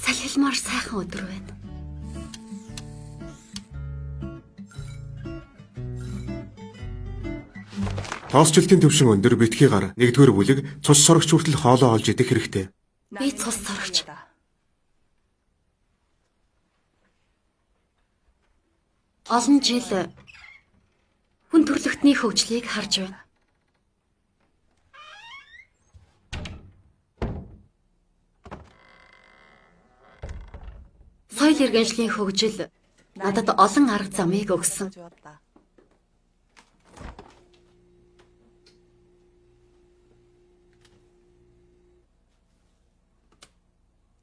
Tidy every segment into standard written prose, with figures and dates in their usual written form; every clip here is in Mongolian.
Салхилмаар сайхан өдөр байна. Тоосчлтын төвшин өндөр битгий гар 1-р бүлэг цус сорогч хүртэл хоолоо олж идэх хэрэгтэй. Би цус сорогч. Олон жил хүн төрлөختний хөгжлийг харж байна. Соёл иргэншлийн хөгжил надад олон арга замыг өгсөн.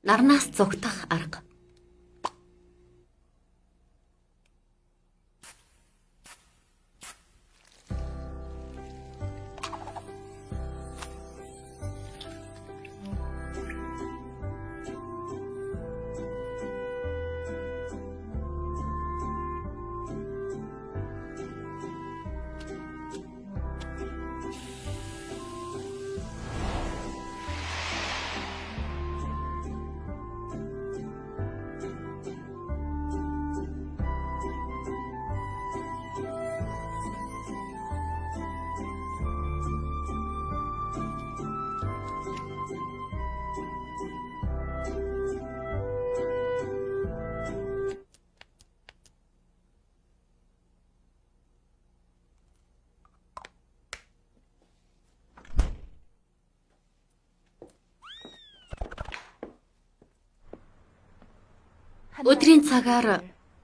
Нарнаас зугтах арга. Өдрийн цагаар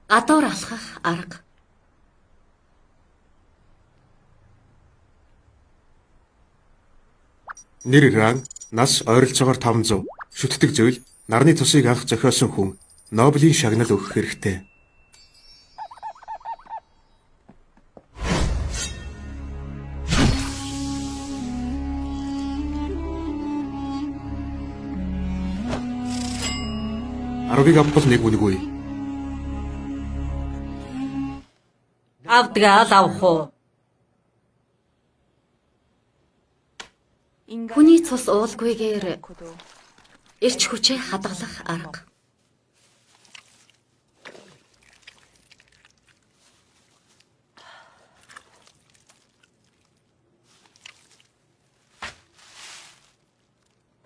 гадуур алхах арга. Нэр Иран, нас ойролцоогоор 500. Шүтдэг зүйл нарны тусыг анх зохиосон хүн Нобелийн шагнал өгөх хэрэгтэй. Арвыг авбал нэг үнэгүй. Авдгаа л авах уу? Хүний цус уулгүйгээр эрч хүчээ хадгалах арга.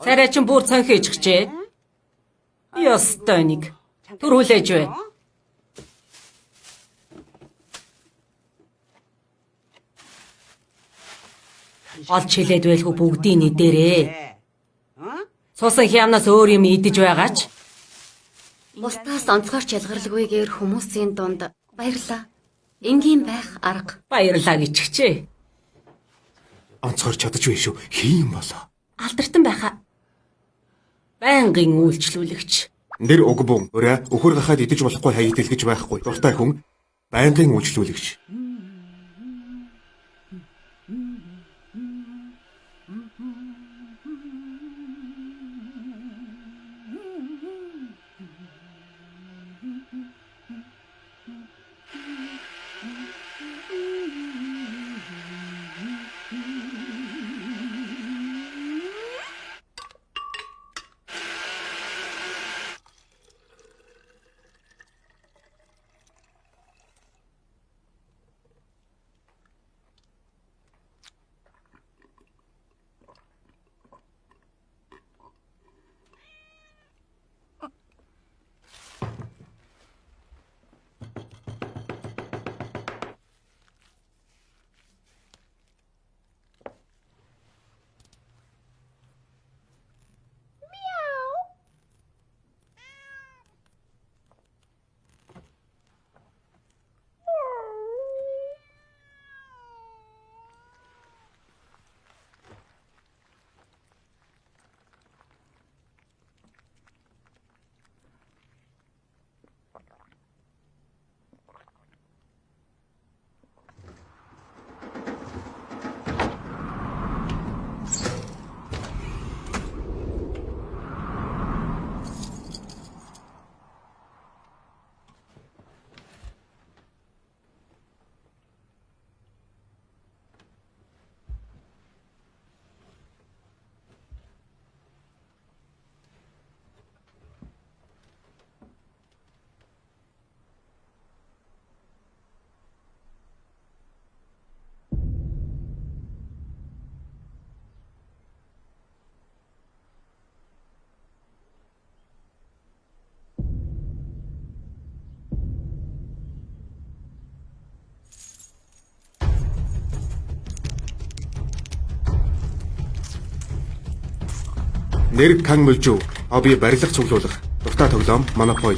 Царай чин бүр цонхиж гчээ. Ёстой нэг. Төрүүлээж бай. Олж хэлээд байлгүй бүгдийн нэдэрээ. Цусан хямнаас өөр юм идэж байгаа ч. Бусдаас онцгойч ялгарлаггүйгээр хүмүүсийн дунд баярлаа. Энгийн байх арга. Баярлаа гिचгчээ. Онцгойр чадаж байна шүү. Хин юм болоо. Алдартан байхаа. Байнгын үйлчлүүлэгч. Нэр угбун өрөө өхөр гахаад идэж болохгүй хаяа дэлгэж байхгүй. Дуртай хүн байнгын үйлчлүүлэгч. Нэрэг Кан Мужу, оби барилга цуглуулах. Дуртай тоглоом Monopoly.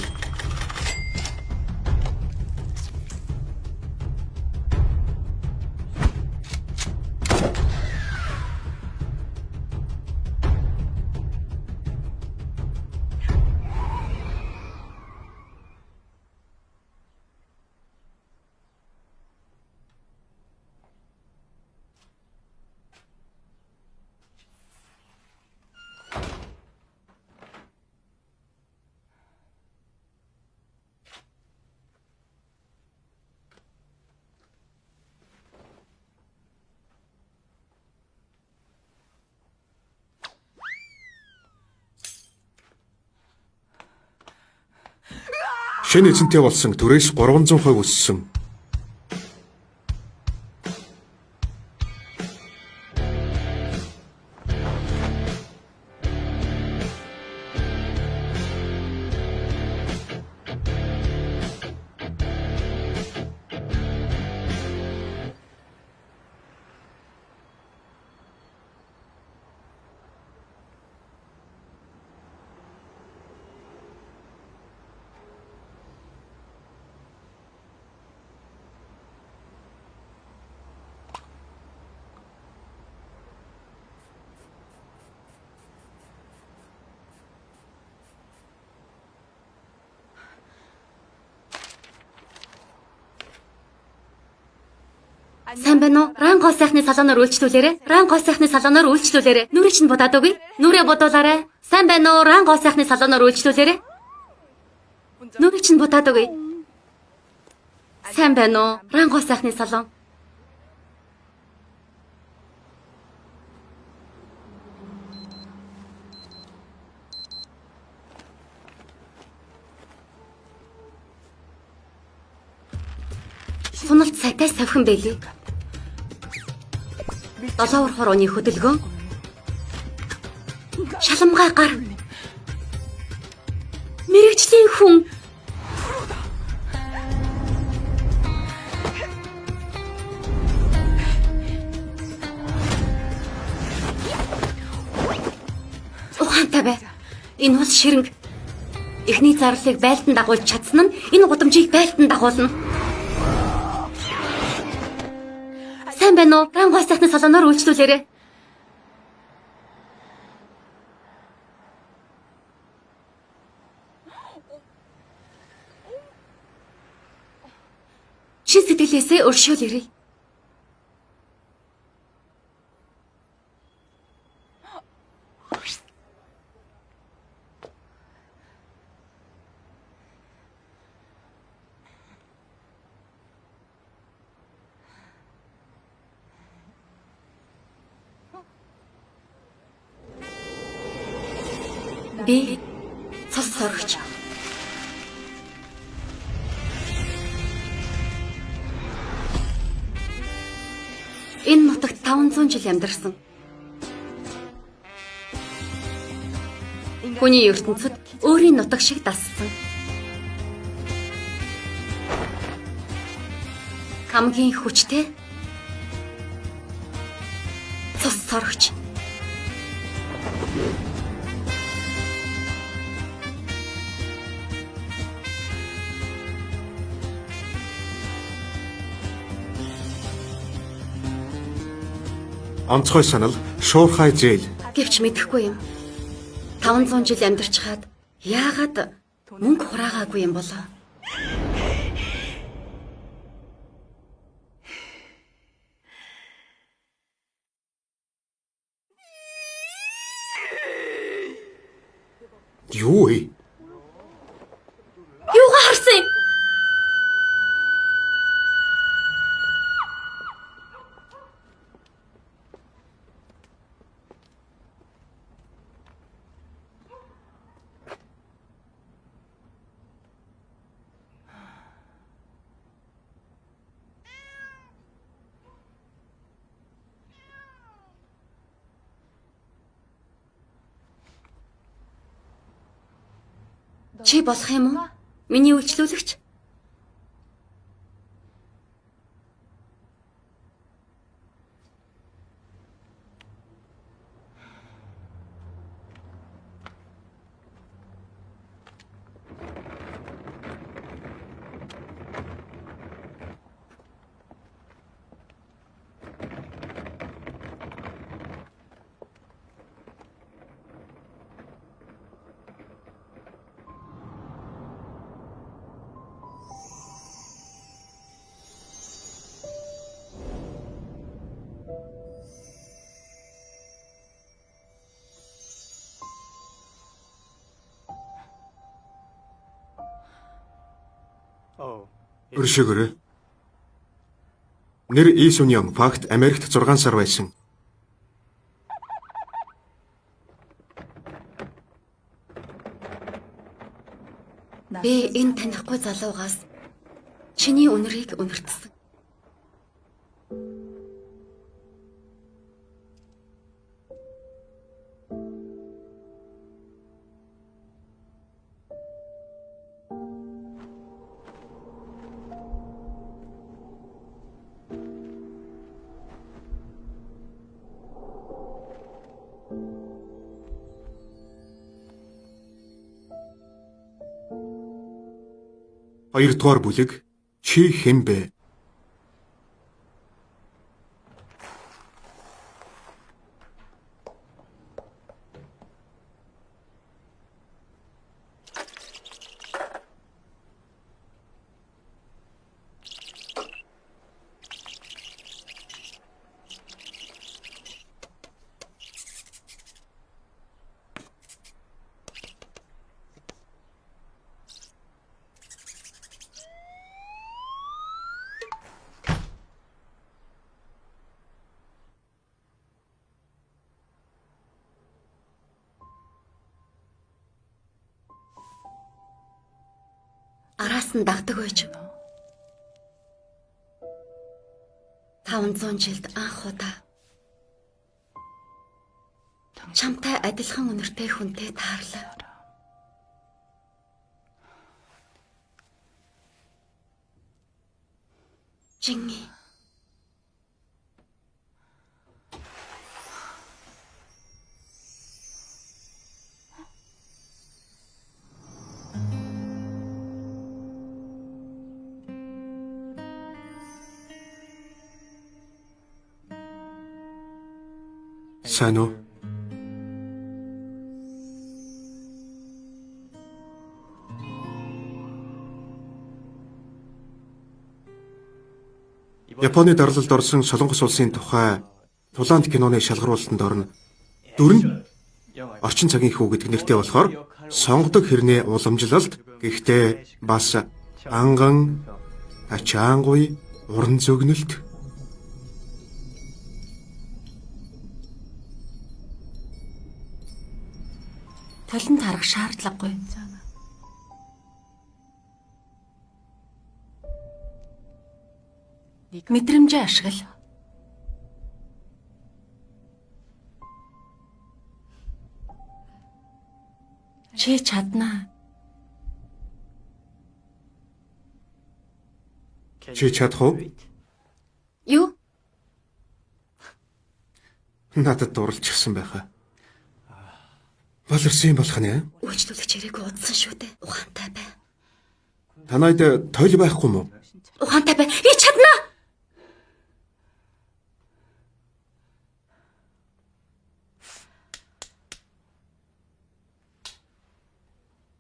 Шинэ эзэнтэй болсон түрээс 300% өссөн. Сайн байна уу? Ран гоо сайхны салоноор үйлчлүүлээрэ. Ран гоо сайхны салоноор үйлчлүүлээрэ. Нүрээ чинь будаад үгүй. Нүрээ будуулаарай. Сайн байна уу? Ран гоо сайхны салоноор үйлчлүүлээрэ. Нүрээ чинь будаад үгүй. Сайн байна уу? Ран гоо сайхны салон. Суналт сайтай савхан байлээ. Долоовор хорооны хөдөлгөөн. Шаламгай гар. Мэргэжлийн хүн. Ухаантай бай. Энэ бол ширэнг. Эхний зарлыг байлдан дагуулж чадсан нь энэ гудамжийг байлдан дагуулна. Сайн байна уу? Ран гоо сайхны салоноор үйлчлүүлээрэ. Шин сэтгэлээсээ өршөөлөөрэй. Би цус сорогч. Энэ нутагт 500 жил амьдарсан. Хүний ертөнцид өөрийн нутаг шиг дассан. Хамгийн хүчтэй цус сорогч. Онцгой санал шуурхай зээл. Гэвч мэдэхгүй юм. 500 жил амьдарч хаад яагаад мөнгө хураагаагүй юм болоо? Юу вэ? Юугаа харсан юм? Чи болох юм уу? Миний үйлчлүүлэгч. Өршөөгөөрэй. Нэр Lee Sun-young, факт Америкт 6 сар байсан. Би энэ танихгүй залуугаас чиний үнэрийг үнэртсэн. Хоёрдугаар бүлэг чи хэн бэ? Араас нь дагдаг байж. 500 жилд анх удаа чамтай адилхан үнэртэй хүнтэй таарлаа. Жинги. Сайн уу? Японы дарлалд орсон Солонгос улсын тухай Тулаанд киноны шалгаруулалтанд орно. Дүр нь орчин цагийн хүү гэдэг нэртэй болохоор сонгодог хэрнээ уламжлалт гэхдээ бас анган ачаангуй уран зөгнөлт. Талент харах шаардлагагүй. Мэдрэмжээ ашигла. Чи чаднаа. Чи чадах уу? Юу? Надад дурлчихсан байхаа. Болорсон юм болох нэ? Үйлчлүүлэгч хэрэг удсан шүү дээ. Ухаантай бай. Танайд тойл байхгүй мó? Ухаантай бай. Би чаднаа.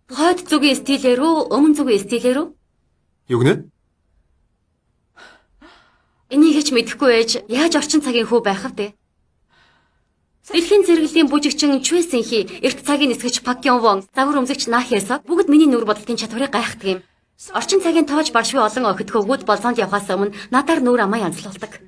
Хойд зүгийн стилээр үү, өмнө зүгийн стилээр үү? Юу гэнэ? Энийг ч мэдэхгүй байж яаж орчин цагийн хүү байх вэ? Дэлхийн зэрэглэлийн бүжигчин Чүэ Синхи, эрт цагийн нисгэж Пак Кён Вон, загвар өмсөгч На Хесо бүгд миний нүур бодлтын чадварыг гайхдаг юм. Орчин цагийн тоож баршгүй олон охид хөвгүүд болсонд явхаас өмнө надаар нүур амаа янзлуулдаг.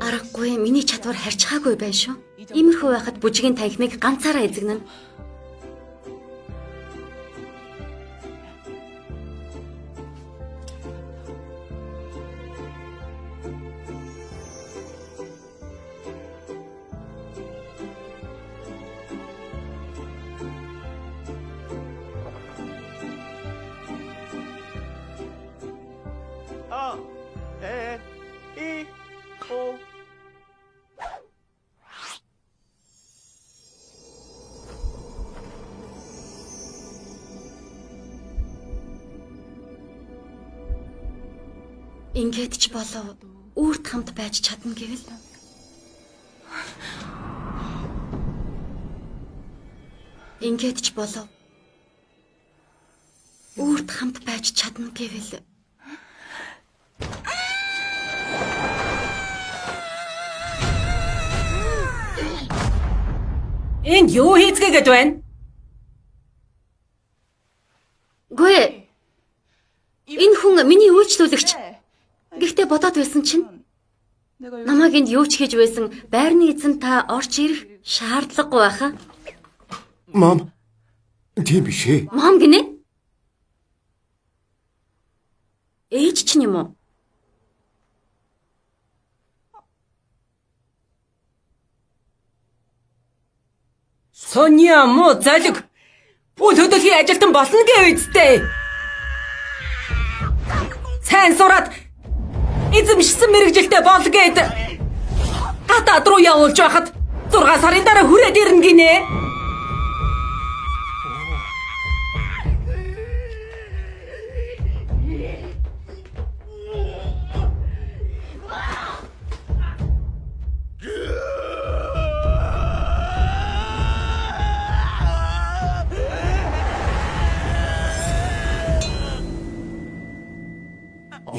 Аргагүй миний чадвар харьцаагүй байна шүү. Иймэрхүү байхад бүжгийн танхимыг ганцаараа эзэгнэн. Ингээд ч болов өөрт хамт байж чадна гэвэл. Ингээд ч болов өөрт хамт байж чадна гэвэл. Энд юу хийцгээгээд байна? Гүй. Энэ хүн миний үйлчлүүлэгч. Гэхдээ бодоод байсан чинь намайг энд юу ч хийж байсан байрны эзэн та орч ирэх шаардлагагүй байхаа. Мам. Тийм биш ээ. Мам гинэ? Ээж чинь юм уу? Соня муу залг. Үл хөдөлгөөний ажилтан болно гээ үсттэй. Сайн сураад эзэмшсэн мэрэгжилтэй бол гээд гадаад руу явуулж байхад 6 сарын дараа хүрээд ирнэ гинэ.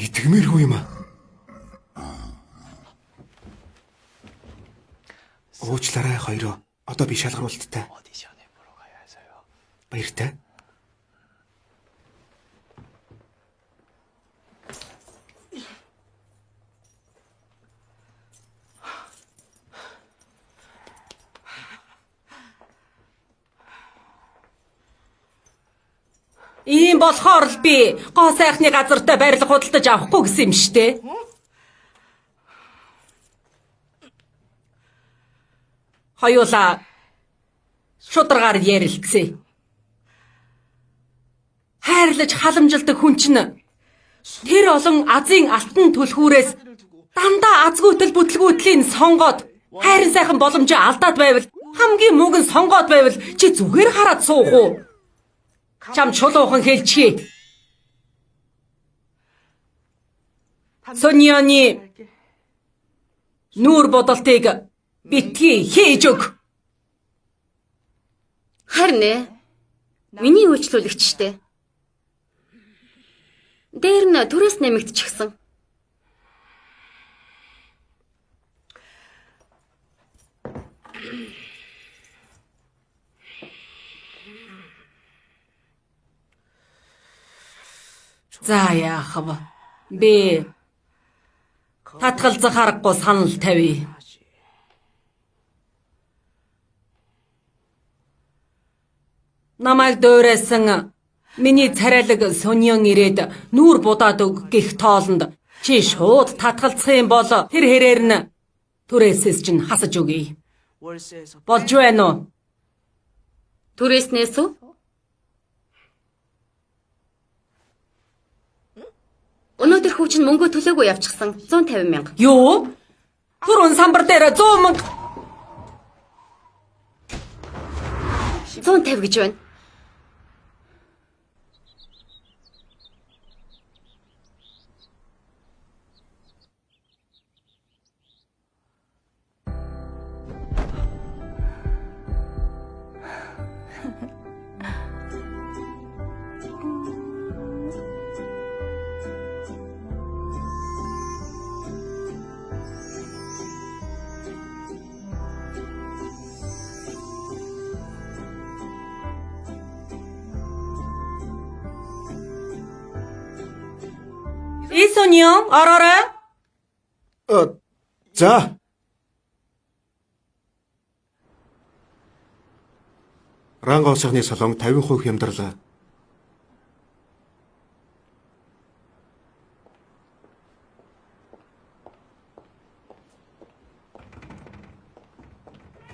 Итгэмээргүй юм аа. Уучлаарай хоёроо. Одоо би шалгаруулттай. Баяртай. Ийм болохоор л би гоо сайхны газартаа барилга худалдаж авахгүй гэсэн юм штэ. Хоёулаа шударгаар ярилцъя. Хайрлаж халамжилдаг хүн чинь тэр олон азийн алтан түлхүүрээс дандаа азгүйтэл бүтлгүүтлийн сонгоод хайрын сайхан боломжоо алдаад байвал хамгийн мууг нь сонгоод байвал чи зүгээр хараад суух уу? Чам чулуухан хэлчихье. Соняны нүүр бодолтыг битгий хийж өг. Харин ээ. Миний үйлчлүүлэгч штэ. Дээр нь төрөөс нэмэгдчихсэн. За яах вэ? Би татгалзах аргагүй санал тавья. Намайг дуурайсан миний царайлаг Сонён ирээд нүүр будаад өг гих тоолонд чи шууд татгалзах юм бол тэр хэрээр нь түрээсээс чинь хасаж өгье. Болж байна уу? Түрээснээс үү? Өнөөдөр хүү чинь мөнгө төлөөгүй явчихсан 150 мянга. Юу? Түрүүн самбар дээр 100 мянга. 150 гэж байна. Сонён ороорой. За. Ранго сахны салон 50% хямдрлаа.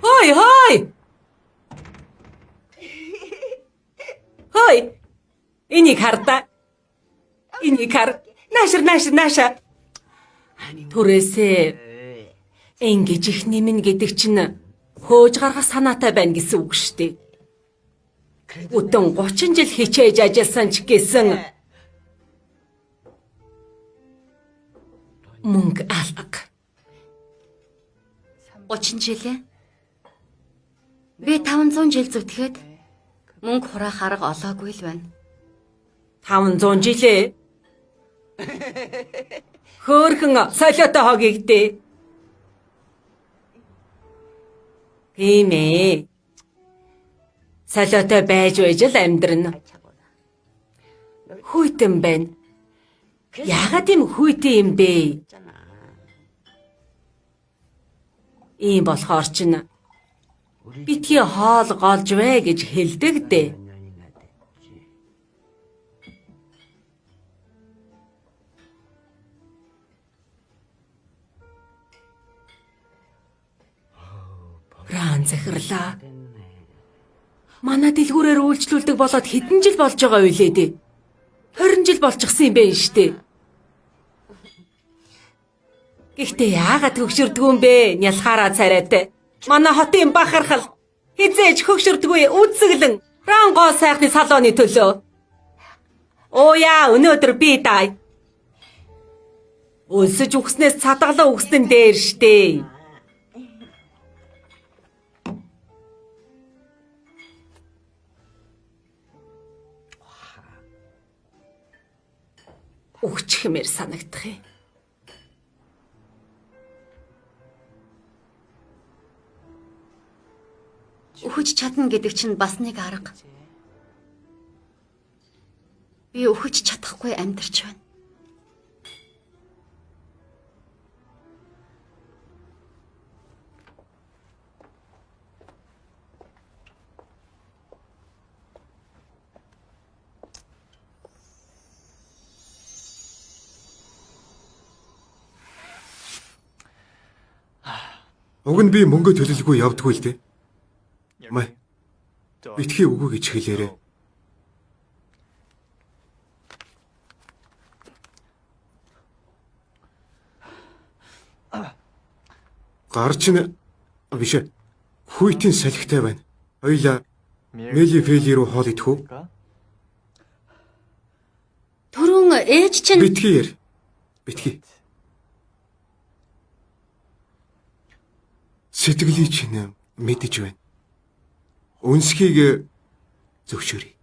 Хой хой. Хой. Энийг хардаа. Энийг хар. Наашаа. Түрээсээ ингэж их нэмнэ гэдэг чинь хөөж гаргах санаатай байна гэсэн үг шүү дээ. Өдөн 30 жил хичээж ажилласан ч гэсэн мөнгө алга. 30 жилээ. Би 500 жил зүтгээд мөнгө хураах арга олоогүй л байна. 500 жилээ. Хөөрхөн солиотой хогийгдээ. Тийм ээ. Солиотой байж л амьдрна. Хүйтэн байна. Яагаад юм хүйтэн юм бэ? Ийм болохоор ч битгий хоол голж вэ гэж хэлдэг дээ. Ран захирлаа. Манай дэлгүүрээр үйлчлүүлдэг болоод хэдэн жил болж байгаа вэ дээ? 20 жил болчихсон юм байна штэ. Гэхдээ яагаад хөгшөрдгөө юм бэ? Нялхаараа царайтай. Манай хотын бахархал хизээж хөгшөрдгөө үдсэглэн ранго сайхны салооны төлөө. Оо яа, өнөөдөр би дай. Өлсөж үхснээс цадгалаа үхсэн дээр штэ. Өгчхмээр санагдах юм. Өхөж чадна гэдэг чинь бас нэг арга. Би өхөж чадахгүй амьдарч байна. Уг нь би мөнгө төлөлгүй явдгүй л дээ. Май. Битгий үгүй гэж хэлээрээ. Гарч н биш. Хүйтийн салхитай байна. Хоёлаа Мели Фели рүү хоол идэх үү? Түрүүн ээж чинь Битгий яар. Битгий. Сэтгэлийг чинь мэдэж байна. Үнсхийг зөвшөөрье.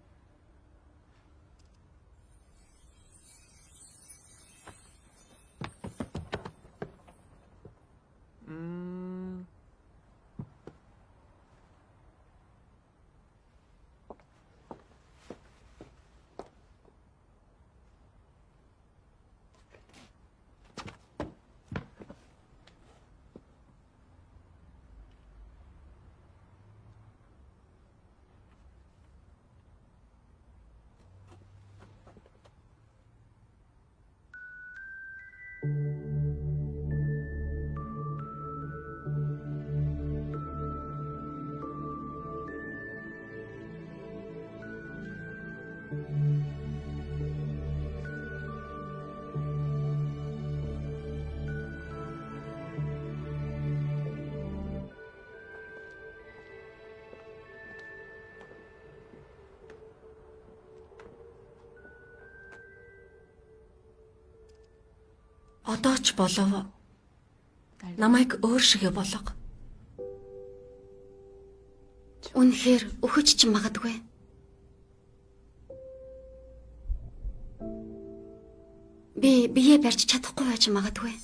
Одоо ч болов. Намайг өөр шигэ болго. үнэхээр өхөж ч магадгүй. Би бие барьж чадахгүй байж магадгүй.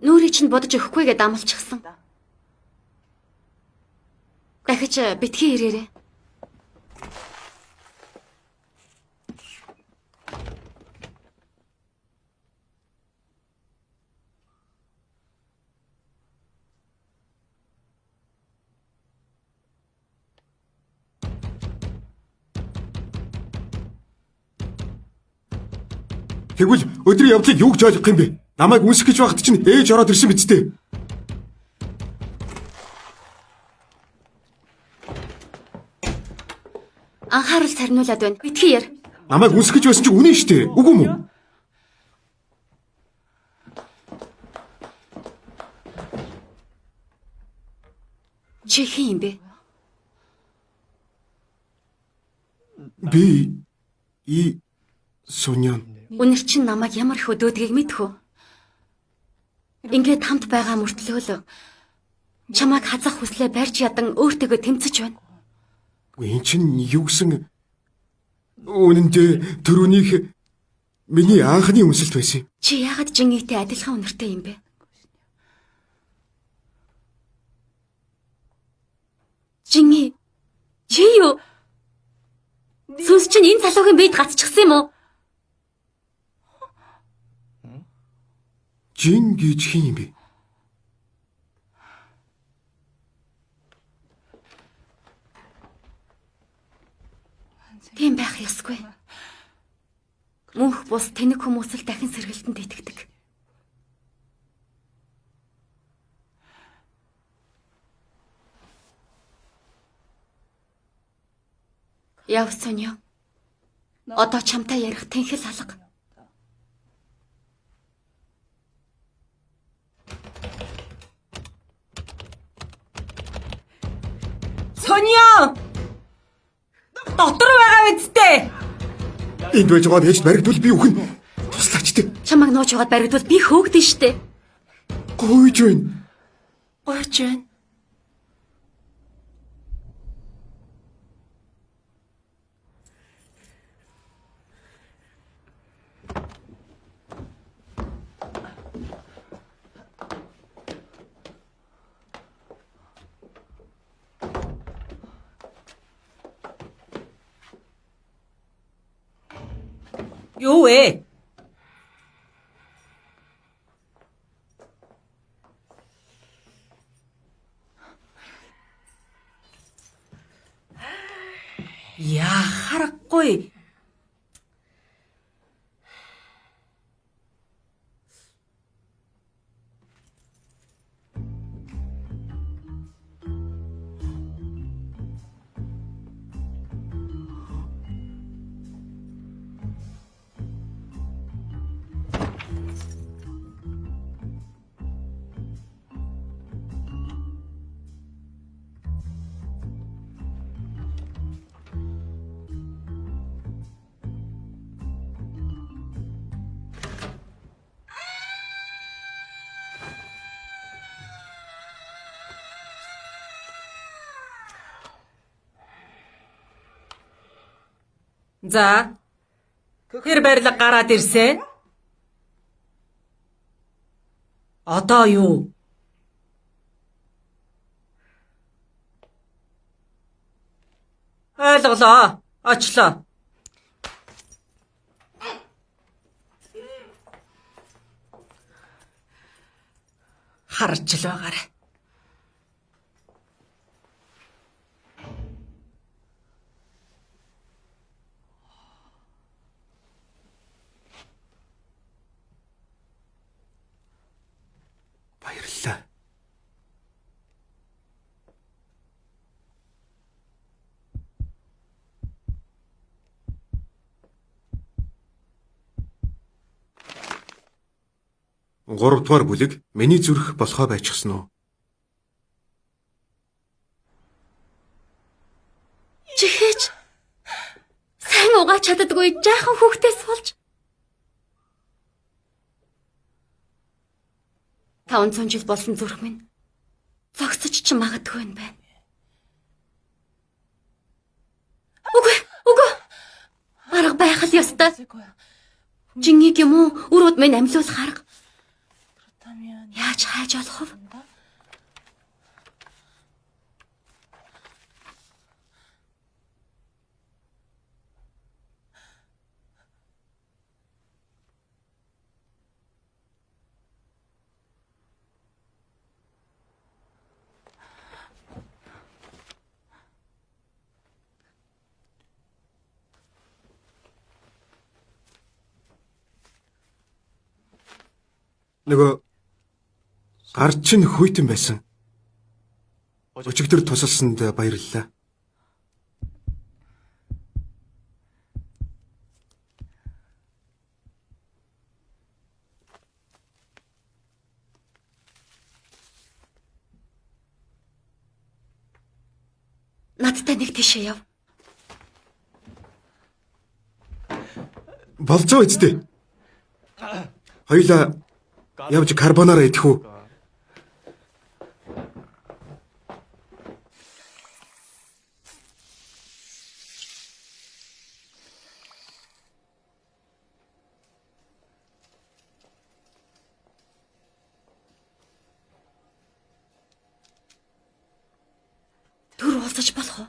Нүрийг чинь бодож өгөхгүйгээд амлчихсан. Дахиж битгий ирээрээ. Тэгвэл өдрийн явдлыг юу гэж ойлгох юм бэ? Намайг үнсэх гэж байхад чинь ээж ороод ирсэн биз дээ. Анхаарал сарниулаад байна. Битгий яар. Намайг үнсэх гэж байсан чинь үнэн шүү дээ. Үгүй мүү? Чи хэн юм бэ? Би Сүньон. Үнэр чинь намайг ямар их өдөөдгийг мэдхүү. Ингээд хамт байгаа мөртлөө л чамайг хазах хүслээ барьж ядан өөртөөгөө тэмцэж байна. Энд чинь юу гэсэн үнэнд түрүүнийх миний анхны үнсэлт байсан. Чи яагаад Жингитэй адилхан үнэртэй юм бэ? Жинги, чи юу? Сүнс чинь энэ залуугийн биед гацчихсан юм уу? Жин гэж хин юм бэ? Тийм байх ёсгүй. Мөнх бус тэнэг хүмүүс л дахин сэргэлтэнд итгэдэг. Яв Сонё. Одоо чамтай ярих тэнхэл алга. Сонё! Дотор байгаа үсттэй. Энд байж байгаад ээж баригдвал би үхэн туслаач дээ. Чамайг нууж яваад баригдвал би хөөгдөн штэ. Гойж байна. Гойч байна. Юу вэ? Яа харахгүй. За. Тэр барилга гараад ирсэн. Одоо юу? Ойлголоо. Очлоо. Харж л байгаарай. Баярлалаа. Гуравдугаар бүлэг миний зүрх болохоо байчихсан уу? Чихэж. Сайн угаач чаддаггүй жаахан хүүхдээс болж. 500 жил болсон зүрх минь зогсож ч магадгүй юм байна. Үгүй. Арга байх л ёстой. Жингийг юм уу? Өрөөд минь амьлуулах арга. Яаж хайж олох вэ? Нөгөө гар чинь хүйтэн байсан. Өчигдөр тусалсанд баярлалаа. Надтай нэг тийшээ яв. Болж байгаа үстэй. Хоёлаа явж карбонараа идэх үү? Түр уулзаж болох уу?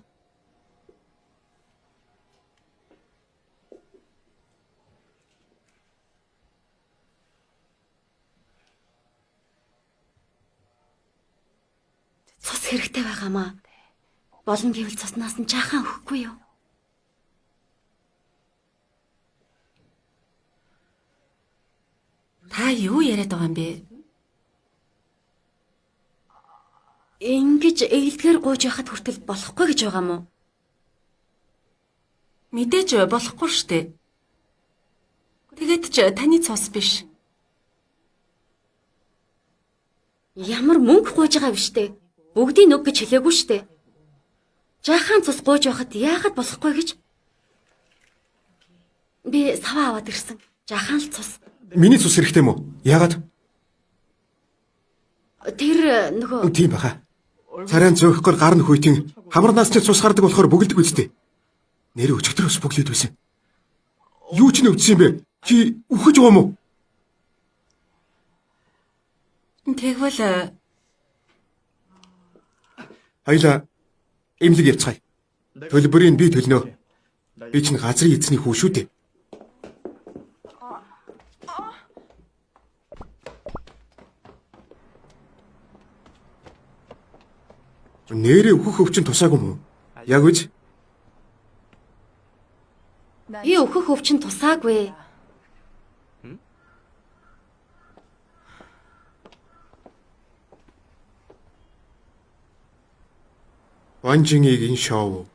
Цус хэрэгтэй байгаамаа. Болно гэвэл цуснаас нь жаахан өгөхгүй юу? Та юу яриад байгаа юм бэ? Ингэж ээлдгээр гуйж яхад хүртэл болохгүй гэж байгаа мó. Мэдээж болохгүй штэ. Тэгээд ч таны цус биш. Ямар мөнгө гуйж байгаа биш үү? Бүгдийг өг гэж хэлээгүй штэ. Жаахан цус гуйж байхад яагаад болохгүй гэж? Би саваа аваад ирсэн. Жаахан л цус. Миний цус хэрэгтэй мүү? Яагаад? Тэр нөгөө Тийм баха. Царайн зөөхгөр гар нь хүйтэн хамар насны цус гардаг болохоор бөглөдөг үстэй. Нэр өчигдөр ус бөглөөд байсан. Юу ч нөвдсөн юм бэ? Чи үхэж байгаа мó? Тэгвэл Хоёлаа эмнэлэг явцгаая. Төлбөрийг би төлнө. Би чинь газрын эзний хүү шүү дээ. Нэрээ өөхөх өвчин тусаагүй мүү? Яг үз? би өөхөх өвчин тусаагүй. Ванжингийн шоу.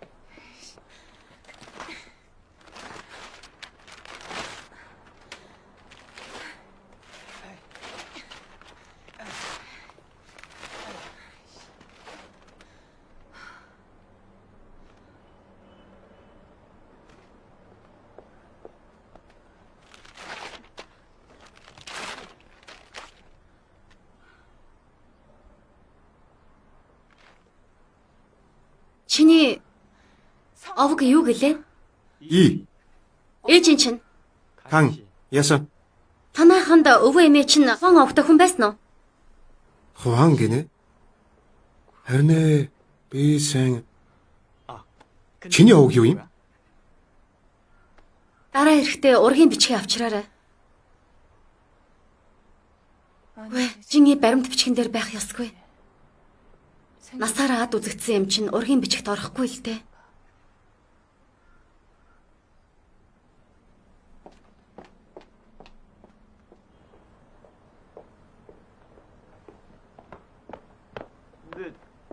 Чиний овг юу гэлээ? И. Ээжин чинь Хан. Ясан. танааханд өвөө эмээ чинь хон овгтой хүн байсан уу? Хуан гинэ. Харин би сэн чиний овг юу юм? Дараа эрэхтээ ургийн бичгээ авчраарай. Вэ, чиний баримт бичгэн дээр байх ёсгүй. Насаараа ад үзэгдсэн юм чинь ургийн бичгт орохгүй л дээ.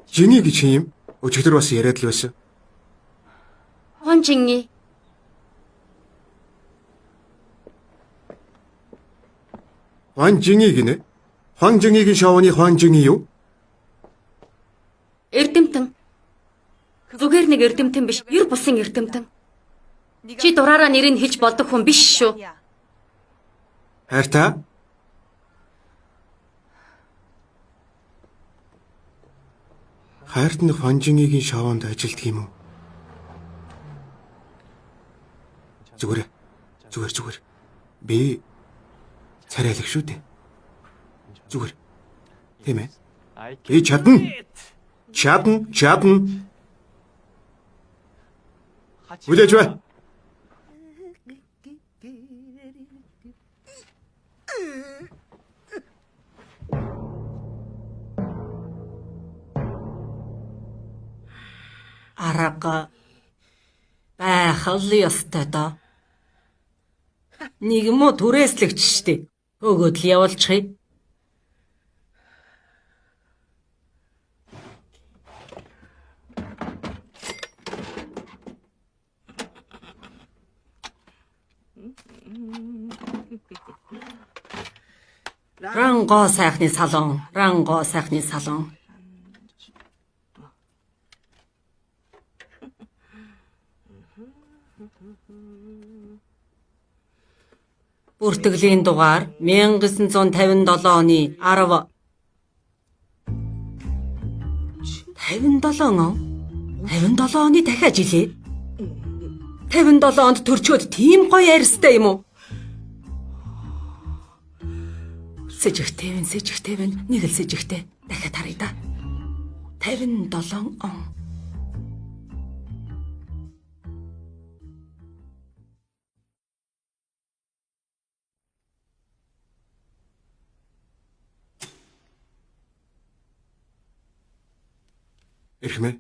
Жиний гэж юм? Өчигдөр бас яриад л байсан. Хонжинги. Хуанжинги гинэ. Хуанжингийн шоуны Хуанжинги юу? Эрдэмтэн. Зүгээр нэг эрдэмтэн биш, ер бусын эрдэмтэн. Чи дураараа нэрийг хэлж болдог хүн биш шүү. Хайртай. Хайрт нь Хуанжингийн шоунд ажилтг юм уу? Зүгээр. Би царайлаг шүү дээ. Зүгээр. Тийм ээ. Би чадна. Үлээж бай. арга байх л ёстой доо. Нэг юм уу түрээслэгч штэ. Өгөөд л явуулчихъя. Ранго сайхны салон. Бүртгэлийн дугаар 1957 оны 10. 57 он? 57 оны дахиад жилээ. 57 онд төрчөөд тийм гоё арьстай юм уу? Сэжигтэй байна. Нэг л сэжигтэй. Дахиад харъя да. 57 он. Эрхмээ.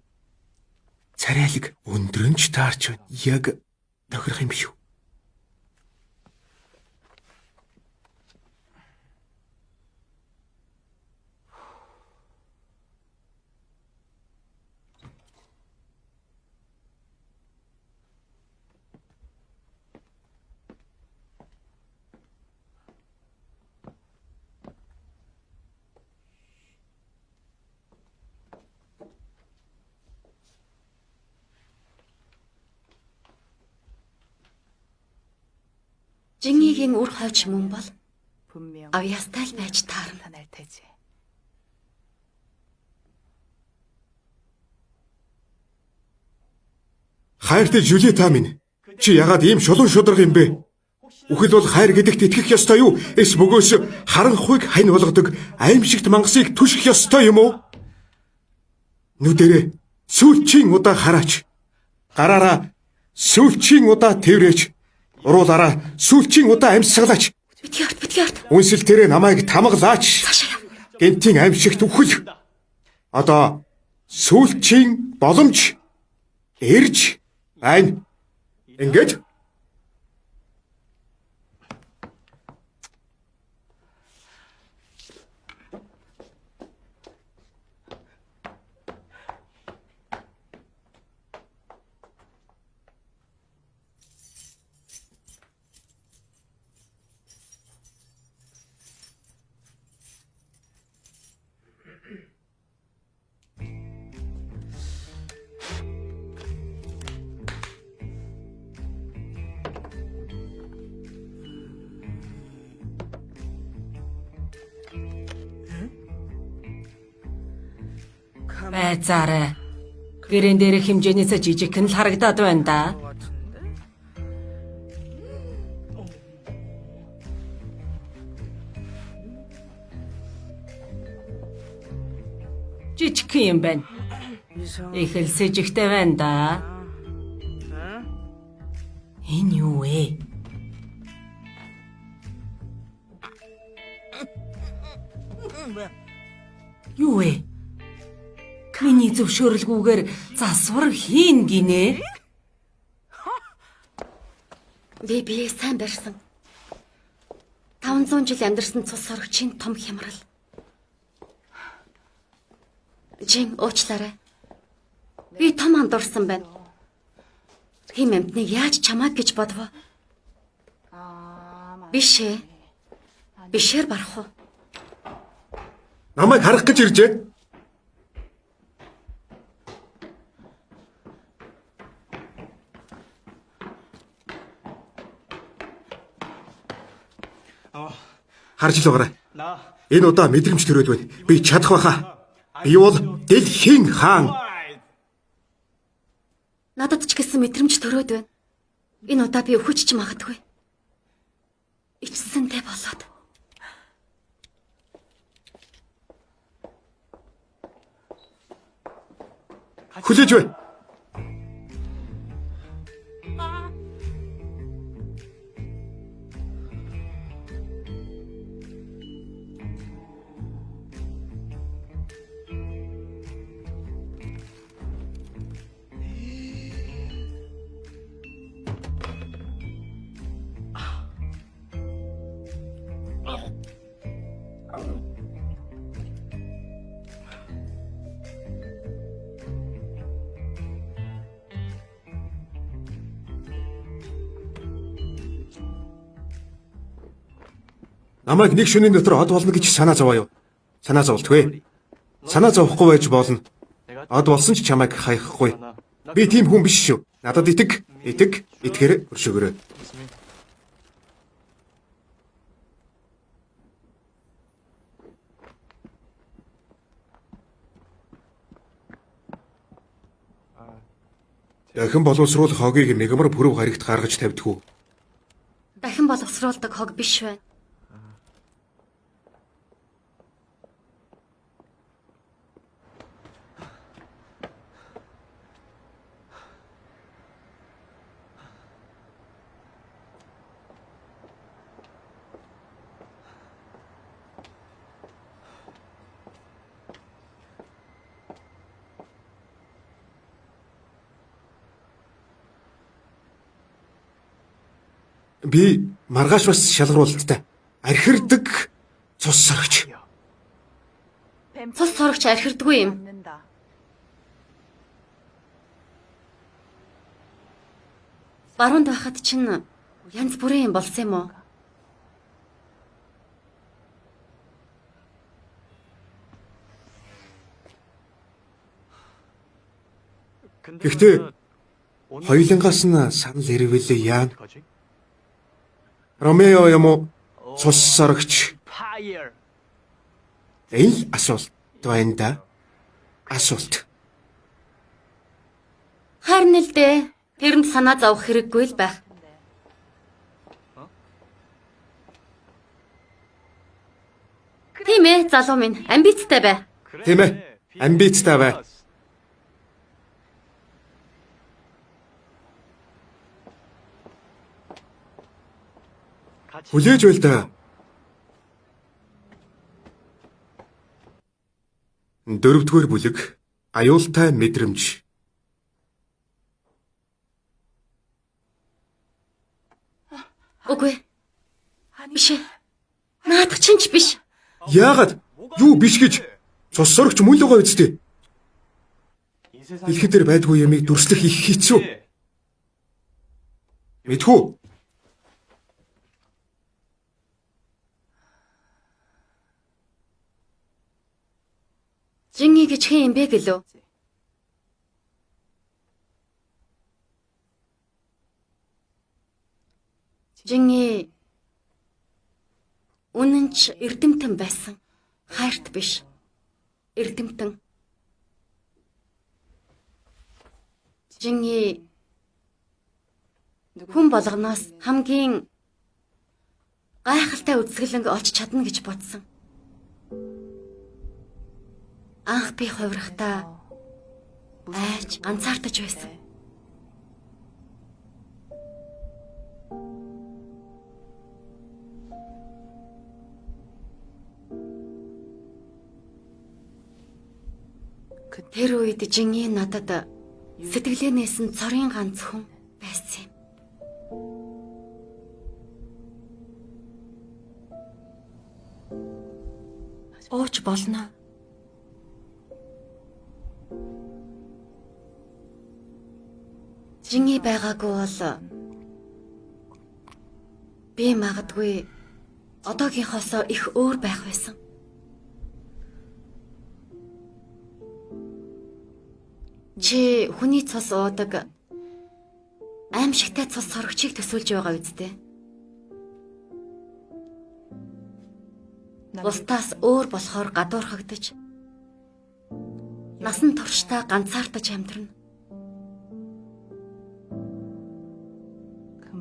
Царайлаг өндрөнч таарч байна. Яг тохирох юм биш үү? Жингийн үр хойч мөн бол 분명 авьяастай л байж таарна. 나타날 테지. Хайртай Жюлиета минь. Чи ягаад ийм шулуун шударга юм бэ? Үхэл бол хайр гэдэгт итгэх ёстой юу? Эс бөгөөс харанхуйг хань болгодог аимшигт мангасыг түших ёстой юм уу? Нүдэрээ сүүлчийн удаа хараач. Гараараа сүүлчийн удаа тэврээч. Уруулаараа сүүлчийн удаа амьсгалаач. Битгий арт. Үнсэлтэрээ намайг тамгалаач. Цаашаа. Гэнтийн аимшигт үхэл. Одоо сүүлчийн боломж эрж байна. Ингэж Байцаарай. Гэрэн дээрх хэмжээнээс жижигхэн л харагдаад байна да. Жижигхэн юм байна. Их л сэжигтэй байна да. Энэ юу вэ? Юу вэ? Миний зөвшөөрлгүйгээр засвар хийн гинэ. Би сайн барьсан. 500 жил амьдарсан цус сорогчийн том хямрал. Жин уучлаарай. Би том андуурсан байна. Хим амтныг яаж чамааг гэж бодвоо? Биш ээ. Бишээр барах уу? намайг харах гэж иржээ. Харж л байгаарай. Энэ удаа мэдрэмж төрөөд байна. Би чадах байхаа. Би бол дэлхийн хаан. Надад ч гэсэн мэдрэмж төрөөд байна. Энэ удаа би өвчч магадгүй. Ичсэнтэй болоод. Хүлээж бай. Намайг нэг шөнийн дотор од болно гэж санаа зовоо юу? Санаа зовлтгүй. Санаа зовхгүй байж болно. Од болсон ч чамайг хаяхгүй. Би тийм хүн биш шүү. Надад итгэхээр өршөөгөөрэй. Дахин боловсруулах хогийг мегамар пүрэв гарагт гаргаж тавьдгүй. Дахин боловсруулдаг хог биш байна. Би маргааш бас шалгаруулалттай. Архирдаг цус сорогч. Цус сорогч архирдгүй юм. Баруунд байхад чинь янз бүрийн юм болсон юм уу? Гэхдээ хоёулангаас нь санал ирвэл яана? Ромео юм уу? Цус сорогч. Энэ асуулт байна да. Асуулт. Харин л дээ. Тэрэнд санаа зовох хэрэггүй л байх. Тийм ээ, залуу минь, амбицтай бай. Тийм ээ. Амбицтай бай. Хүлээж байл да. Дөрөвдүгээр бүлэг аюултай мэдрэмж. Үгүй. Биш ээ. Наадах чинь ч биш. Яагаад? Юу биш гэж? Цус сорогч мөн л байгаа үсттэй. Дэлхий дээр байдгүй ямыг дүрслэх их хэцүү. Мэдхүү. Жинги гэж хэн юм бэ гэлөө? Жинги үнэн ч эрдэмтэн байсан. Хайрт биш. Эрдэмтэн. Жинги хүн болгоноос хамгийн гайхалтай үзэсгэлэнг олж чадна гэж бодсон. Анх би хувирахтаа айж ганцаардаж байсан. Тэр үед Жинги надад сэтгэлээнээс нь цорын ганц хүн байсан юм. Ууч болно. Жинги байгаагүй бол би магадгүй одоогийнхоосоо их өөр байх байсан. Чи хүний цус уудаг аимшигтай цус сорогчийг төсөөлж байгаа үсттэй. Бусдаас өөр болохоор гадуурхагдаж насан туршдаа ганцаардаж амьдрна.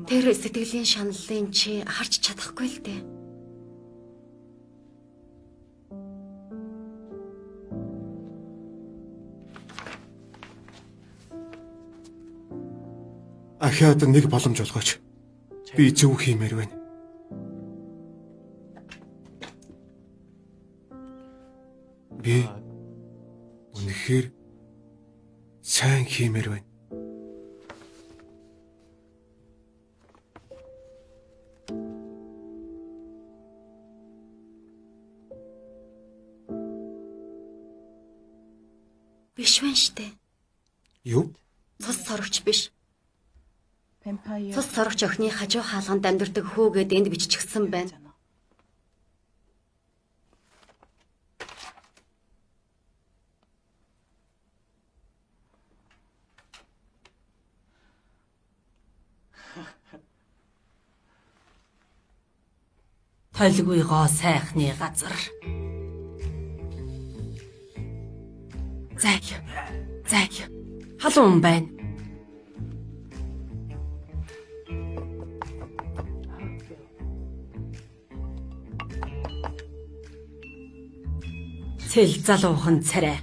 Тэр сэтгэлийн шаналлын чи харж чадахгүй л дээ. Ахаад нэг боломж олгооч. Би зөв хиймээр байна. Би үнэхээр сайн хиймээр байна. Биш байна штэ. Юу? Цус сорогч биш. Цус сорогч охины хажуу хаалганд амьдардаг хүүгээд энд биччихсэн байна. Толгойгоо сайхны газар. Зай. Халуун байна. Цэл залуухан царай.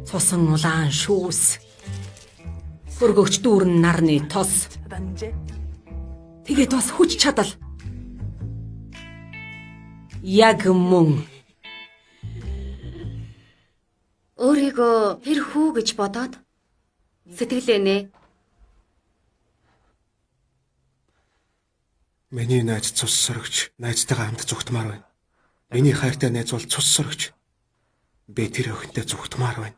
Цусан улаан шүүс. Хөргөгч дүүрэн нарны тос. Тэгээд бас хүч чадал. Яг мөн. Өөрийгөө тэр хүү гэж бодоод сэтгэлээ нэ. Миний найз цус сорогч найзтайгаа хамт зүгтмаар байна. Миний хайртай найз бол цус сорогч. Би тэр охинтой зүгтмаар байна.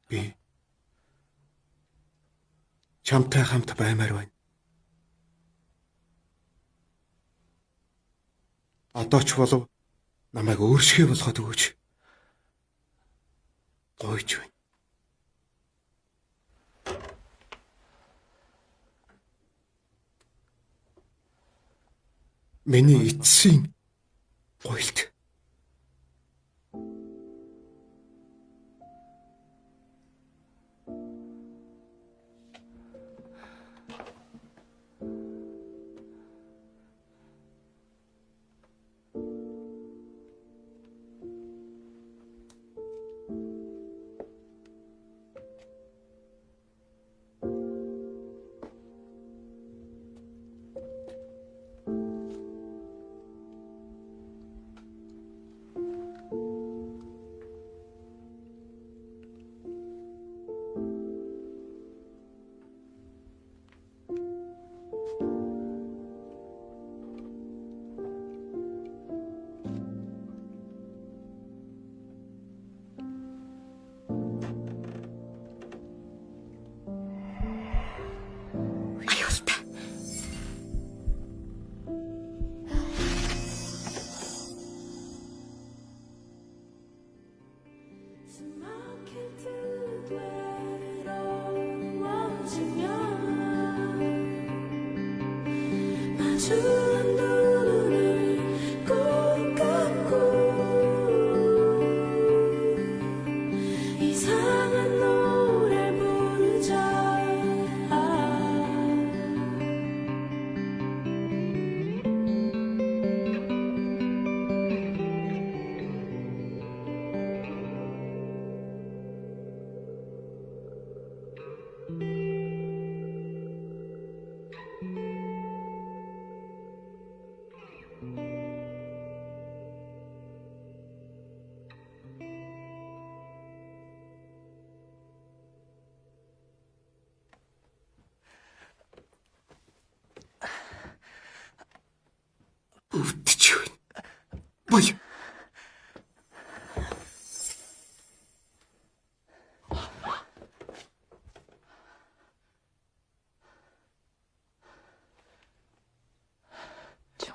Би чамтай хамт баймаар байна. Одоо ч болов намайг өөршгөө болгоод өгөөч. Гойж байна. Миний эцсийн гойлт. Өвдөж байна. Буй.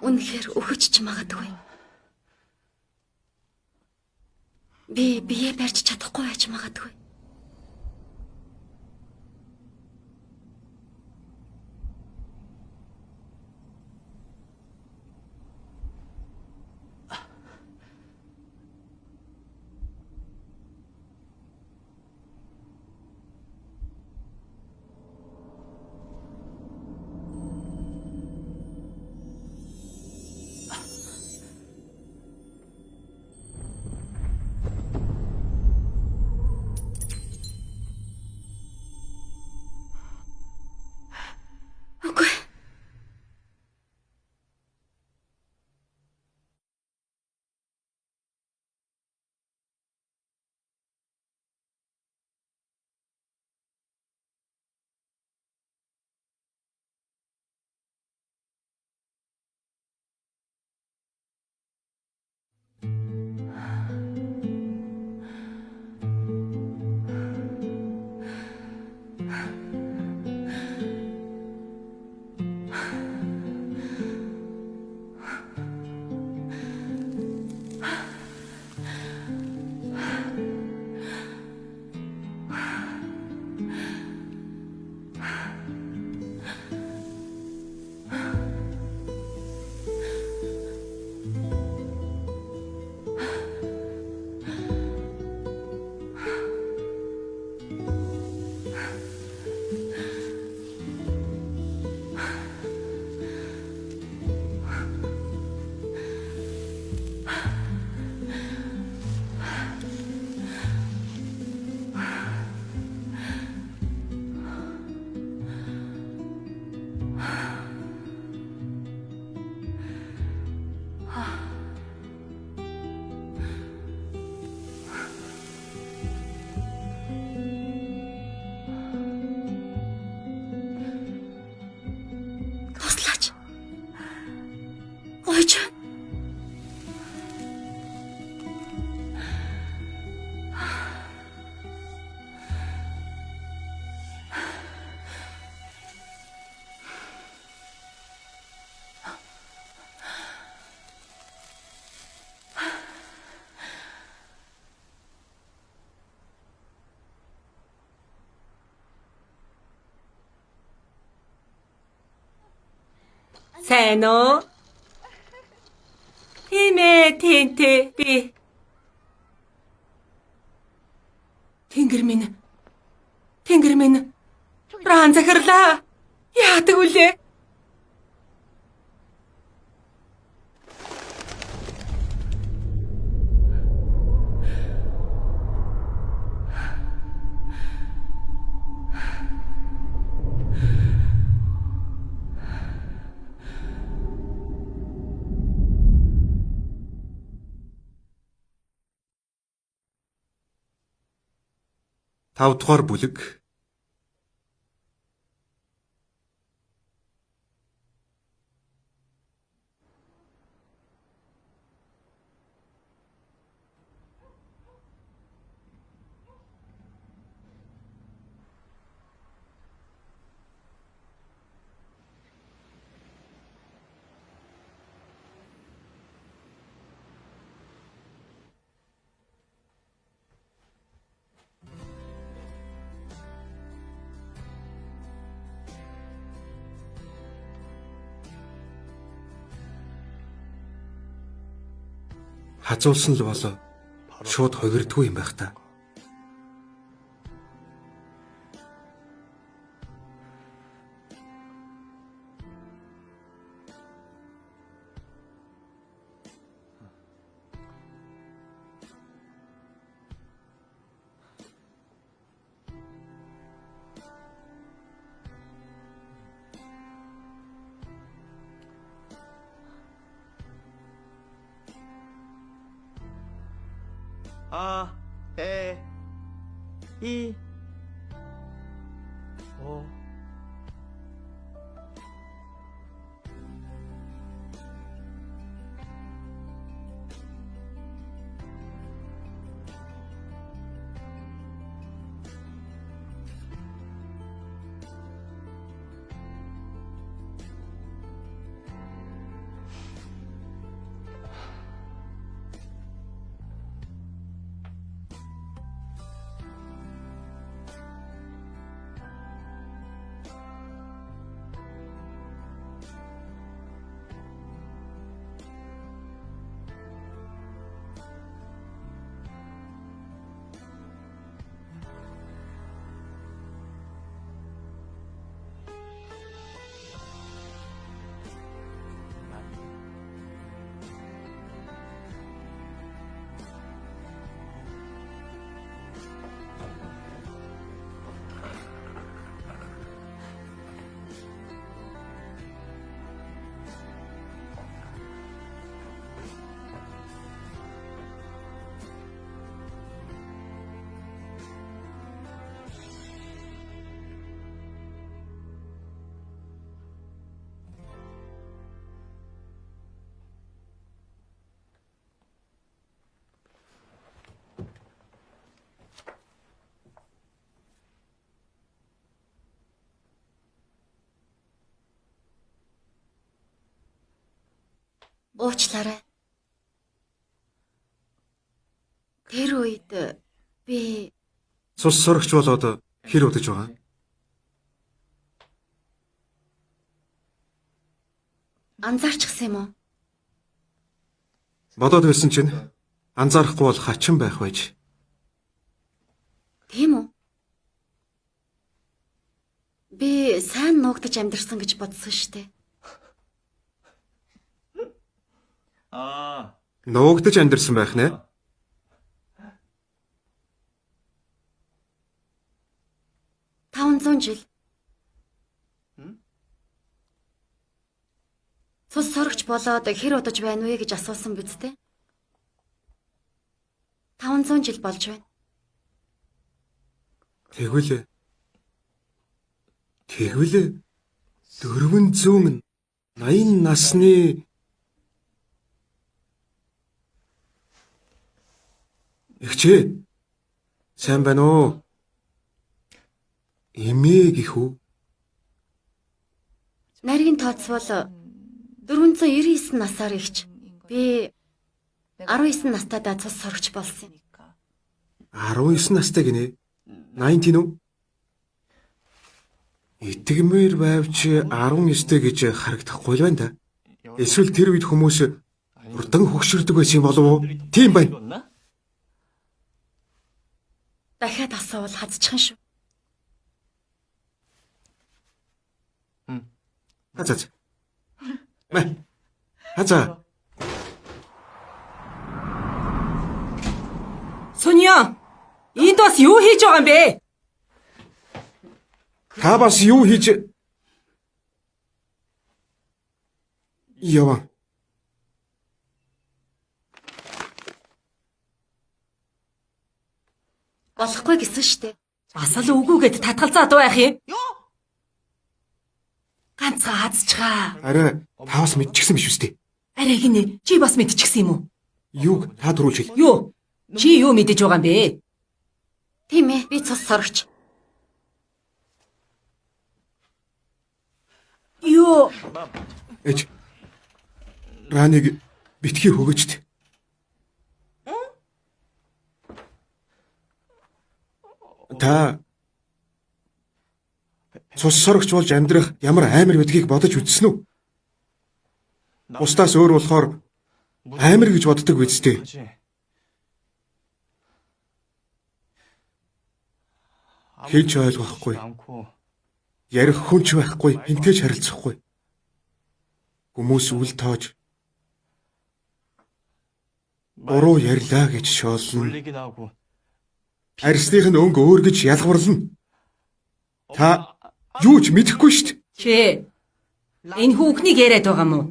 Үнэхээр өхөж ч магадгүй. Би бие барьж чадахгүй байж магадгүй. Сайн уу? Тийм ээ, тэнтэй би. Тэнгэр минь. Ран захирлаа. Яадаг үлээ? Тавдугаар бүлэг. Хазуулсан л болоо шууд хогирдгүй юм байх та. 아, 에, 이, 오. Уучлаарай. Тэр үед би Цус сурагч болоод хэр удаж байгаа? анзаарчихсан юм уу? Бодоод байсан чинь анзаарахгүй бол хачин байх байж. Тийм үү? Би сайн нуугдаж амьдэрсэн гэж бодсон штэ. 아, Нуугдаж амьдэрсэн байх нэ? $500 жил. Цус сурагч болоод хэр удаж байна вэ гэж асуусан биз дээ? 500 жил болж байна. Тэгвэл 480 насны Игчээ. Сайн байна уу? Эмээ гэх үү? Нарийн тооцвол 499 насаар ихч. Би 19 настайдаа цус сурагч болсон юм. 19 настай гинэ. 19 үү? Итгэмээр байвч 19-тэй гэж харагдахгүй л байна да. Эсвэл тэр үед хүмүүс урдан хөгшөрдөг байсан юм болов уу? Тийм байна. Дахиад асуувал хазчихна шүү. Хазаач. Мэ. Хазаа. Соня, энд бас юу хийж байгаа юм бэ? Та бас юу хийж яваа? Болохгүй гэсэн штэ. Бас л үгүйгээд татгалзаад байх юм. Ганцхан хазчихаа. Арай та бас мэдчихсэн биш үстэй. Арай гинэ, чи бас мэдчихсэн юм уу? Юуг та дөрүүлж хэл. Юу? Чи юу мэдэж байгаа юм бэ? Тийм ээ, би цус сорогч. Юу? Эч. Раниг битгий хөгөжт. Та цус сорогч болж амьдрах ямар амар гэдгийг бодож үзсэн үү? Бусдаас өөр болохоор амар гэж боддог үсттэй. Хийж ойлгохгүй. Ярих хүн ч байхгүй, хинтээж харилцахгүй. Хүмүүс үл тоож буруу ярьлаа гэж шоолно. Арьсных нь өнгө өөр гэж ялгварлана. Та юу ч мэдэхгүй шүү дээ. Чи энэ хүүхнийг яриад байгаа мó?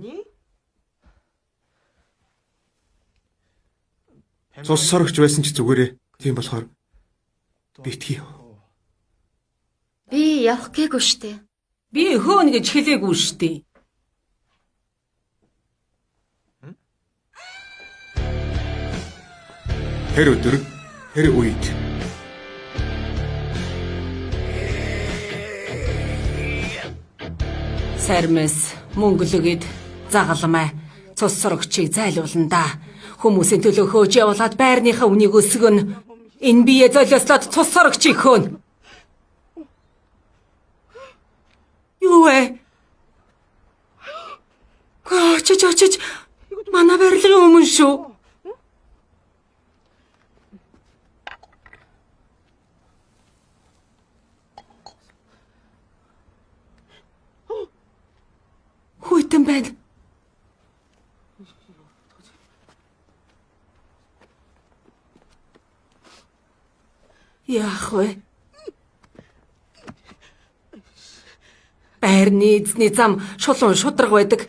Цус сорогч байсан ч зүгээрээ. Тийм болохоор битгий. Би явах гээгүй штэ. Би хөөн гэж хэлээгүй штий. Тэр өдөр, тэр үед Сармэс мөнгөлөгөд загалмай цус сорогчийг зайлуулна да. Хүмүүсийн төлөө хөөж явуулаад байрныхаа үнийг өсгөн. Энэ бие золиослоод цус сорогчийг хөөн. Юу вэ? Чич. Манай барилгын өмнө шүү. Хүйтэн байна. Яах вэ? Байрны эзний зам шулуун шудраг байдаг.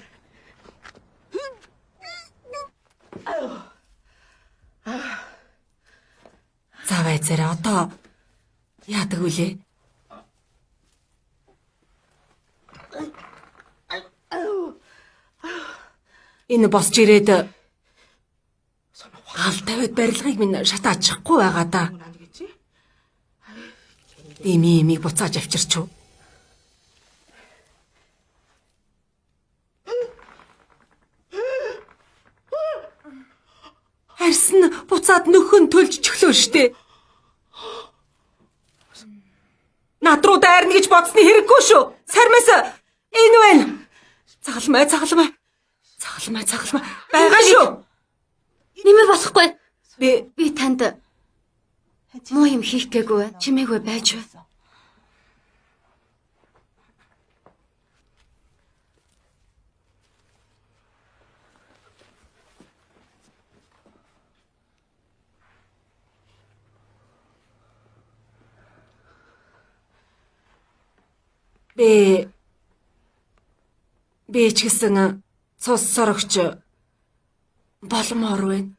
За байцаараа одоо яадаг вүлээ? Энэ босч ирээд гал тавиад барилгыг минь шатаачихгүй байгаа да. Имийг буцааж авчирч уу? Арьс нь буцаад нөхөн төлж чөглөө штэ. Над руу дайрна гэж бодсны хэрэггүй шүү. Сармэс энэ байна. Цагалмай. Байгаа шүү. Нэмэр болохгүй. Би танд муу юм хийх гээгүй. Чимээгүй байж бай. Би ч гэсэн цус сорогч боломоор байна.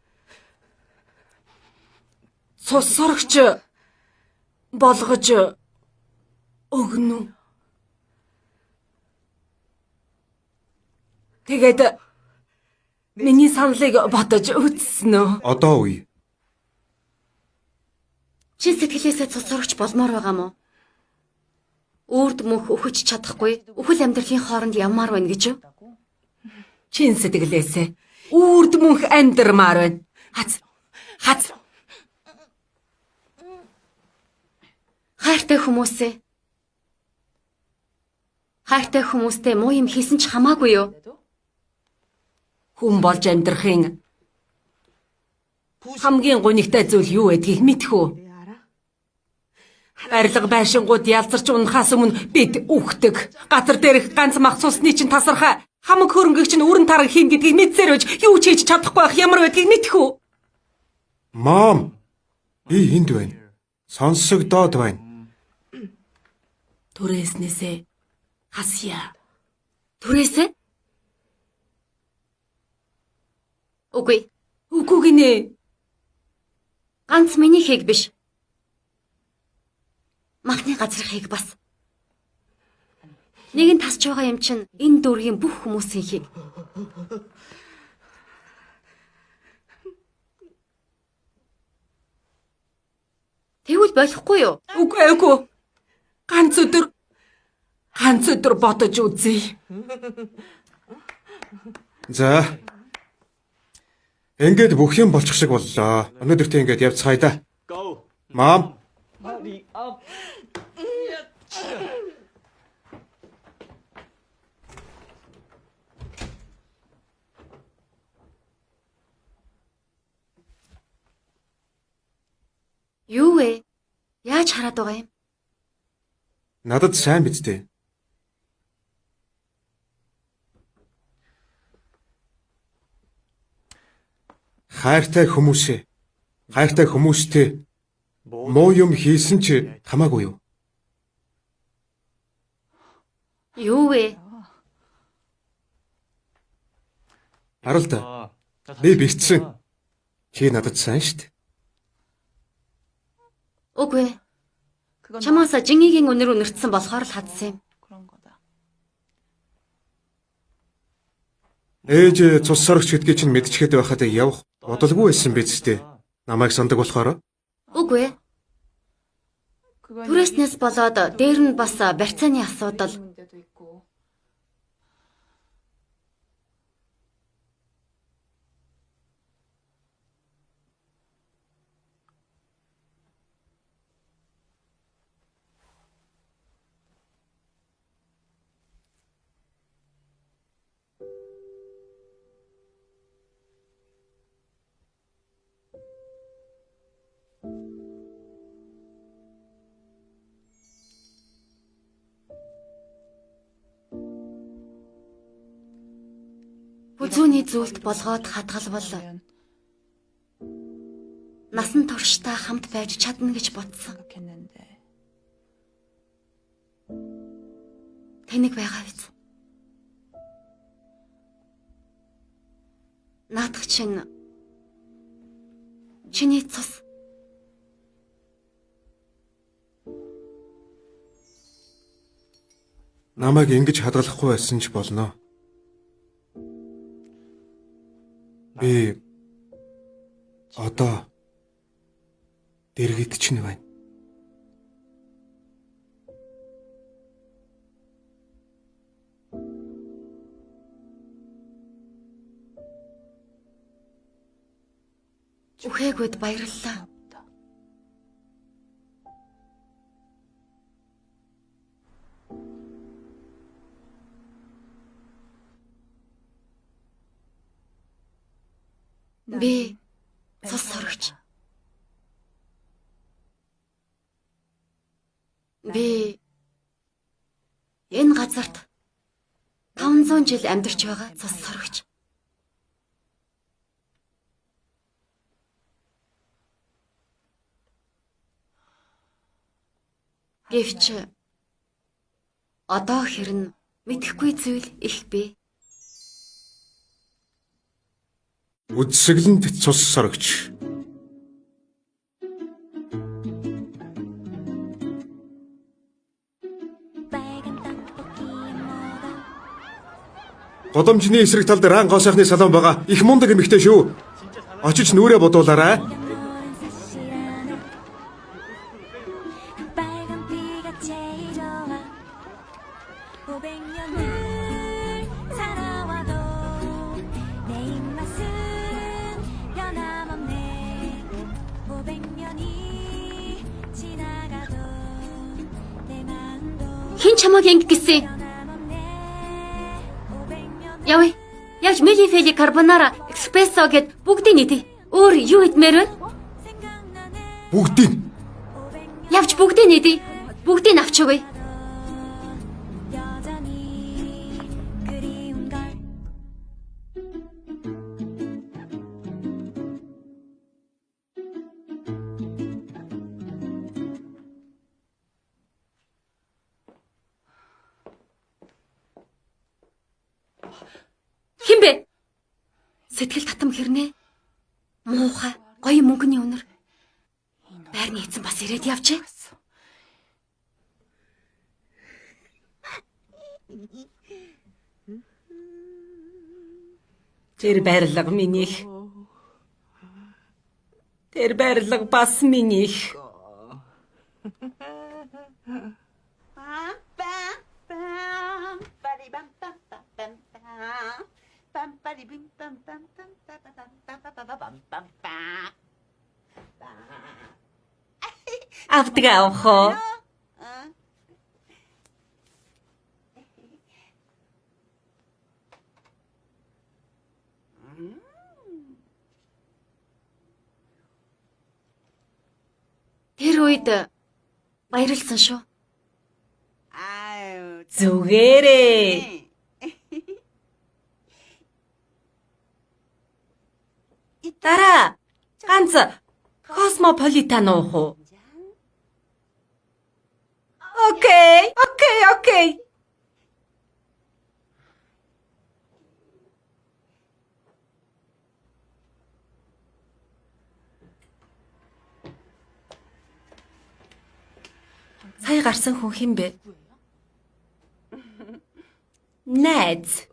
Цус сорогч болгож өгнө үү? Тэгээд миний саналыг бодож үзсэн үү? одоо үе. Чин сэтгэлээсээ цус сорогч болмоор байгаа мó? Үрд мөнх өхөж чадахгүй өхөл амьдралын хооронд ямаар байна гэж юу? Чин сэтгэлээсээ үрд мөнх амьдрмаар байна. Хац. Хайртай хүмүүстэй муу юм хийсэн ч хамаагүй юу? хүн болж амьдрахын хамгийн гонигтай зүйл юу гэдгийг мэдэх үү? Барилга байшингууд ялзарч унахаас өмнө бид үхдэг. Газар дээрх ганц мах цусны чинь тасархай. Хамаг хөрөнгөг чинь өрн тараг хийн гэдгийг мэдсээр байж юу ч хийж чадахгүй байх ямар байдгийг мэдэх үү? Мам. Би энд байна. Сонсогдоод байна. Түрээснээсээ хасъя. Түрээсээ? Үгүй. Үгүй гинэ. Ганц миний хийг биш. Махны газрын хийг бас. Нэг нь тасч байгаа юм чинь энэ дүүргийн бүх хүмүүсийн хийг. Тэгвэл болохгүй юу? Үгүй. Ганц өдөр бодож үзье. За. Ингээд бүх юм болчих шиг боллоо. Өнөөдөртөө ингээд явцгаая да. Go. Мам. Hurry up. Юу вэ? Яаж хараад байгаа юм? Надад сайн биз дээ. Хайртай хүмүүстэй муу юм хийсэн ч хамаагүй юу? Юу вэ? Харал та. Би бэлдсэн. Чи надад сайн штт. Үгүй. Чамаас жингийн үнэр үнэртсэн болохоор л хадсан юм. 그런 거다. Ээж цус сорогч гэдгийг чинь мэдчихэд байхад явах бодолгүй байсан биз дээ. Намайг сандаг болохоор. Үгүй. 그건 Түрээснээс болоод дээр нь бас барьцааны асуудал. 문제도 있고. Хүзүүний зүйлд болгоод хадгалбал 그러면 насан туршдаа хамт байж чадна гэж бодсон. 생각했는데 Тэнэг байгаа биз? Наадах чинь чиний цус. Намайг ингэж хадгалахгүй байсан ч болно. Би одоо дэргэд чинь байна. Үхээгүйд баярлалаа. Би цус сорогч. Би энэ газарт 500 жил амьдарч байгаа цус сорогч. Гэвч одоо хэрн мэдэхгүй зүйл их бий. Үдсгэлэнд цус сорогч. Годомжны эсрэг талд раан гоо сайхны салон байгаа. Их мундаг эмэгтэй шүү. Очиж нүрээ бодуулаарай. 빨간 피가 제일 좋아 500년을 살아와도 내 입맛은 변함없네 500년이 지나가도 내 마음도 Хин чамайг ингэ гэсэн? 변함없네 500년 Явъя. Явж милифели карбонара, эспрессо гэд бүгдийг нийтээ. Өөр юу идмээр вэ? Бүгдийг Явж бүгдийг нийтээ. Бүгдийг авч өгье. 여전히 그리운 걸 Хинбэ? Сэтгэл татам хэрнээ. Муухай, гоё мөнгөний өнөр. Байрны эзэн бас ирээд явжээ. Тэр барилга минийх. Тэр барилга бас минийх. Автга авахо. Тэр үед баярлсан шүү. Зүгээрээ. Дараа ганц космополитан уух уу? Окей. Сая гарсан хүн хэн бэ? Найз.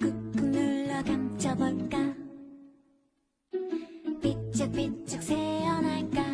꾹꾹 눌러 감춰볼까 삐쩍삐쩍 새어날까